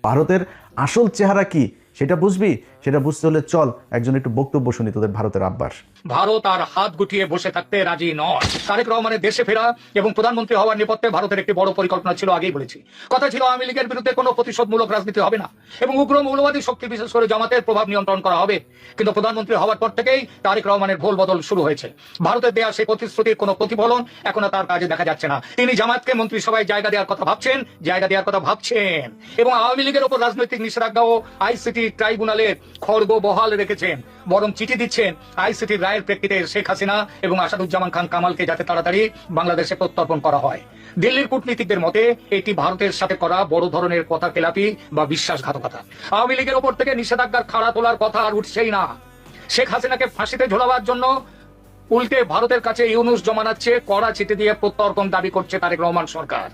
ভারতের আসল চেহারা কি সেটা বুঝবি, সেটা বুঝতে হলে চল একজন একটু বক্তব্য শুনি তোদের ভারতের আব্বার। ভারত আর হাত গুটিয়ে বসে থাকতে রাজি নয়। তারেক রহমানের দেশে ফেরা এবং প্রধানমন্ত্রী হওয়ার নেপথ্যে ভারতের একটি বড় পরিকল্পনা ছিল, আগেই বলেছি। কথা ছিল আওয়ামী লীগের বিরুদ্ধে কোনো প্রতিশোধমূলক রাজনীতি হবে না এবং উগ্র মৌলবাদী শক্তি বিশেষ করে জামাতের প্রভাব নিয়ন্ত্রণ করা হবে। কিন্তু প্রধানমন্ত্রী হওয়ার পর থেকেই তারেক রহমানের ভোল বদল শুরু হয়েছে। ভারতের দেয়া সেই প্রতিশ্রুতির কোনো প্রতিফলন এখনো তার কাজে দেখা যাচ্ছে না। তিনি জামাতকে মন্ত্রিসভায় জায়গা দেওয়ার কথা ভাবছেন এবং আওয়ামী লীগের ওপর রাজনৈতিক নিষেধাজ্ঞা ও আইসিটি ট্রাইব্যুনালের খড়গ বহাল রেখেছেন, বরং চিঠি দিচ্ছেন আইসিটির রায়ের প্রেক্ষিতে শেখ হাসিনা এবং আসাদুজ্জামান খান কামালকে যাতে তাড়াতাড়ি বাংলাদেশে প্রত্যর্পণ করা হয়। দিল্লির কূটনীতিকদের মতে এটি ভারতের সাথে করা বড় ধরনের কথা খেলাপি বা বিশ্বাসঘাতকতা। আওয়ামী লীগের ওপর থেকে নিষেধাজ্ঞার খাড়া তোলার কথা আর উঠছেই না। শেখ হাসিনাকে ফাঁসিতে ঝোলাবার জন্য উল্টে ভারতের কাছে ইউনূস জমানাচ্ছে কড়া চিঠি দিয়ে প্রত্যর্পণ দাবি করছে তারেক রহমান সরকার।